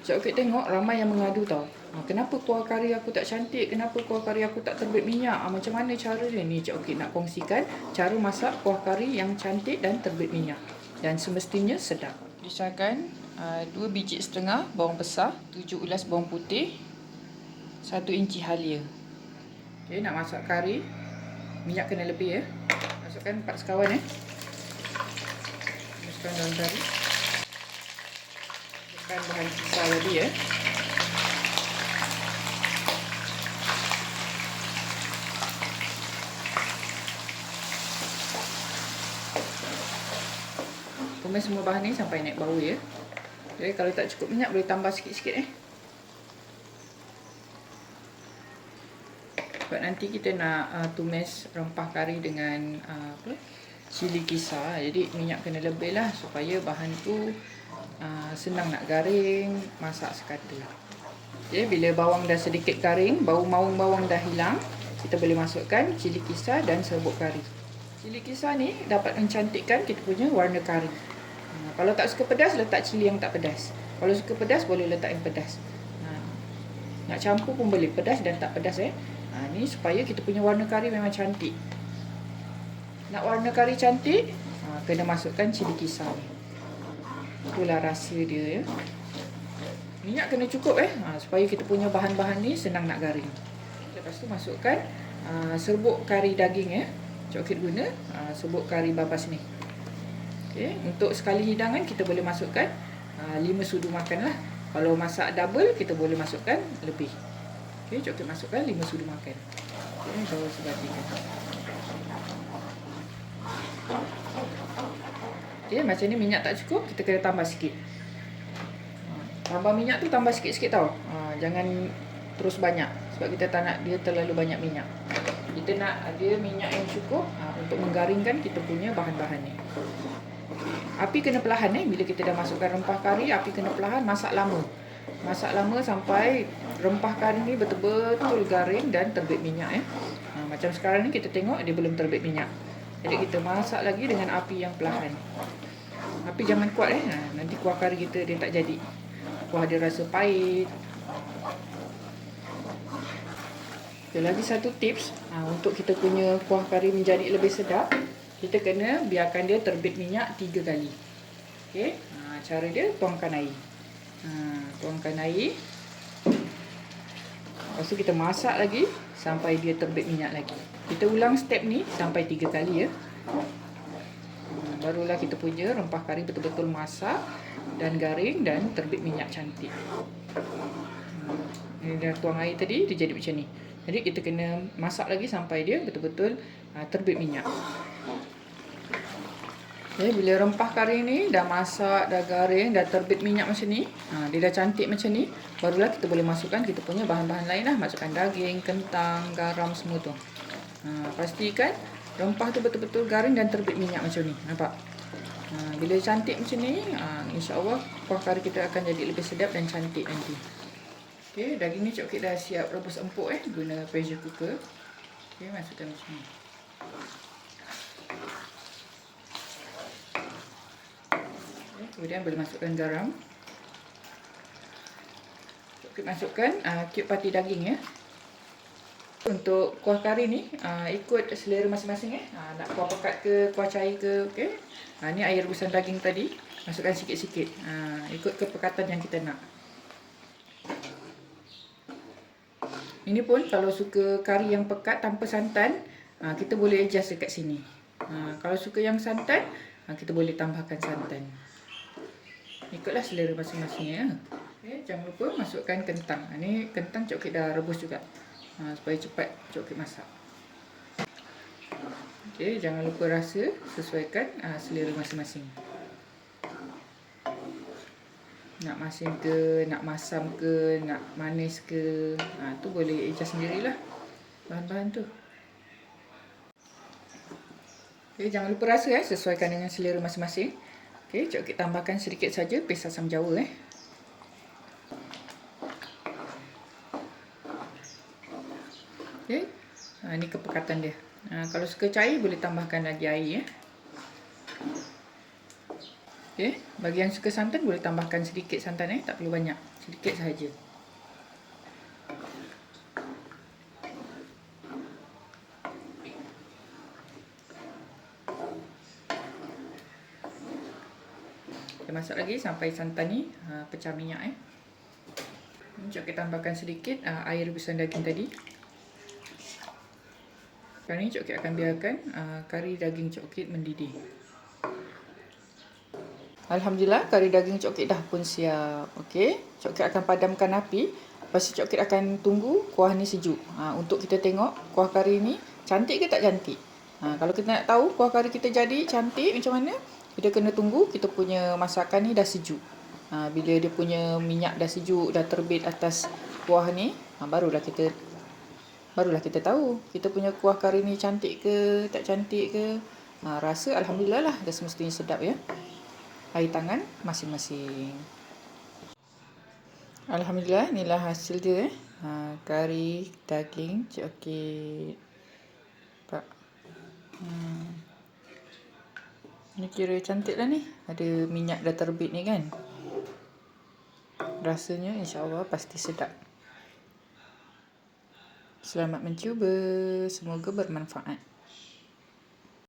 Cik Okey tengok ramai yang mengadu tau. Kenapa kuah kari aku tak cantik? Kenapa kuah kari aku tak terbit minyak? Macam mana cara dia ni? Cik Okey nak kongsikan cara masak kuah kari yang cantik dan terbit minyak. Dan semestinya sedap. Disahkan 2 biji setengah bawang besar, 7 ulas bawang putih, 1 inci halia. Okey, nak masak kari, minyak kena lebih ya. Masukkan 4 sekawan ya. Masukkan daun kari. Masukkan bahan sisa tadi ya. Tumis semua bahan ni sampai naik bau ya. Jadi kalau tak cukup minyak boleh tambah sikit-sikit Sebab nanti kita nak tumis rempah kari dengan cili kisar. Jadi minyak kena lebih lah supaya bahan tu senang nak garing, masak sekata. Okay, bila bawang dah sedikit garing, bau maung bawang dah hilang, kita boleh masukkan cili kisar dan serbuk kari. Cili kisar ni dapat mencantikkan kita punya warna kari. Kalau tak suka pedas, letak cili yang tak pedas. Kalau suka pedas, boleh letak yang pedas. Nak campur pun boleh, pedas dan tak pedas ni supaya kita punya warna kari memang cantik. Nak warna kari cantik, kena masukkan cili kisar. Itulah rasa dia ya. Minyak kena cukup supaya kita punya bahan-bahan ni senang nak garing. Lepas tu masukkan serbuk kari daging ya. Cik Okey guna serbuk kari babas ni. Okay. Untuk sekali hidangan kita boleh masukkan 5 sudu makan lah. Kalau masak double kita boleh masukkan lebih. Okay, Cik Okey masukkan 5 sudu makan. Okay, baru sebatikan. Okay, macam ni minyak tak cukup, kita kena tambah sikit. Tambah minyak tu tambah sikit-sikit tau. Jangan terus banyak. Sebab kita tak nak dia terlalu banyak minyak. Kita nak dia minyak yang cukup untuk menggaringkan kita punya bahan-bahan ni. Api kena perlahan bila kita dah masukkan rempah kari, api kena perlahan, masak lama. Masak lama sampai rempah kari ni betul-betul garing dan terbit minyak macam sekarang ni kita tengok dia belum terbit minyak. Jadi kita masak lagi dengan api yang perlahan. Api jangan kuat nanti kuah kari kita dia tak jadi. Kuah dia rasa pahit. Okay, lagi satu tips untuk kita punya kuah kari menjadi lebih sedap. Kita kena biarkan dia terbit minyak 3 kali. Okey, cara dia tuangkan air. Tuangkan air. Lepas tu kita masak lagi sampai dia terbit minyak lagi. Kita ulang step ni sampai 3 kali ya. Barulah kita punya rempah kari betul-betul masak dan garing dan terbit minyak cantik. Ini dah tuang air tadi, dia jadi macam ni. Jadi kita kena masak lagi sampai dia betul-betul terbit minyak. Okay, bila rempah kari ni dah masak, dah garing, dah terbit minyak macam ni, dia dah cantik macam ni, barulah kita boleh masukkan kita punya bahan-bahan lain lah. Masukkan daging, kentang, garam semua tu. Pastikan rempah tu betul-betul garing dan terbit minyak macam ni. Nampak? Bila cantik macam ni, insya-Allah kuah kari kita akan jadi lebih sedap dan cantik nanti. Okay, daging ni Cik Okey dah siap rebus empuk guna pressure cooker. Okay, masukkan macam ni. Kemudian boleh masukkan garam. Kita masukkan cube pati daging ya. Untuk kuah kari ni ikut selera masing-masing nak kuah pekat ke, kuah cair ke, okey. Ni air rebusan daging tadi, masukkan sikit-sikit. Ikut kepekatan yang kita nak. Ini pun kalau suka kari yang pekat tanpa santan, kita boleh adjust dekat sini. Kalau suka yang santan, kita boleh tambahkan santan. Ikutlah selera masing-masing ya. Okay, jangan lupa masukkan kentang. Ni kentang Cik Okey dah rebus juga. Supaya cepat Cik Okey masak. Okay, jangan lupa rasa, sesuaikan selera masing-masing. Nak masin ke, nak masam ke, nak manis ke, tu boleh adjust sendirilah bahan-bahan tu. Okay, jangan lupa rasa sesuaikan dengan selera masing-masing. Okay, Cik Okey tambahkan sedikit saja pes asam jawa Okay, ni kepekatan dia. Kalau suka cair boleh tambahkan lagi air Okay. Bagi yang suka santan boleh tambahkan sedikit santan, tak perlu banyak, sedikit sahaja. Kita masak lagi sampai santan ni pecah minyak. Kita tambahkan sedikit air rebusan daging tadi. Sekarang ni Cik Okey akan biarkan kari daging Cik Okey mendidih. Alhamdulillah, kari daging Cik Okey dah pun siap. Okey, Cik Okey akan padamkan api. Lepas tu Cik Okey akan tunggu kuah ni sejuk. Untuk kita tengok kuah kari ni cantik ke tak cantik. Kalau kita nak tahu kuah kari kita jadi cantik macam mana, kita kena tunggu kita punya masakan ni dah sejuk. Bila dia punya minyak dah sejuk, dah terbit atas kuah ni, barulah kita tahu kita punya kuah kari ni cantik ke tak cantik ke. Rasa alhamdulillah lah, dah semestinya sedap ya. Air tangan masing-masing. Alhamdulillah, inilah hasil dia. Kari daging Cik Okey. Pak. Ni kira cantik lah ni. Ada minyak dah terbit ni kan. Rasanya insya-Allah pasti sedap. Selamat mencuba. Semoga bermanfaat.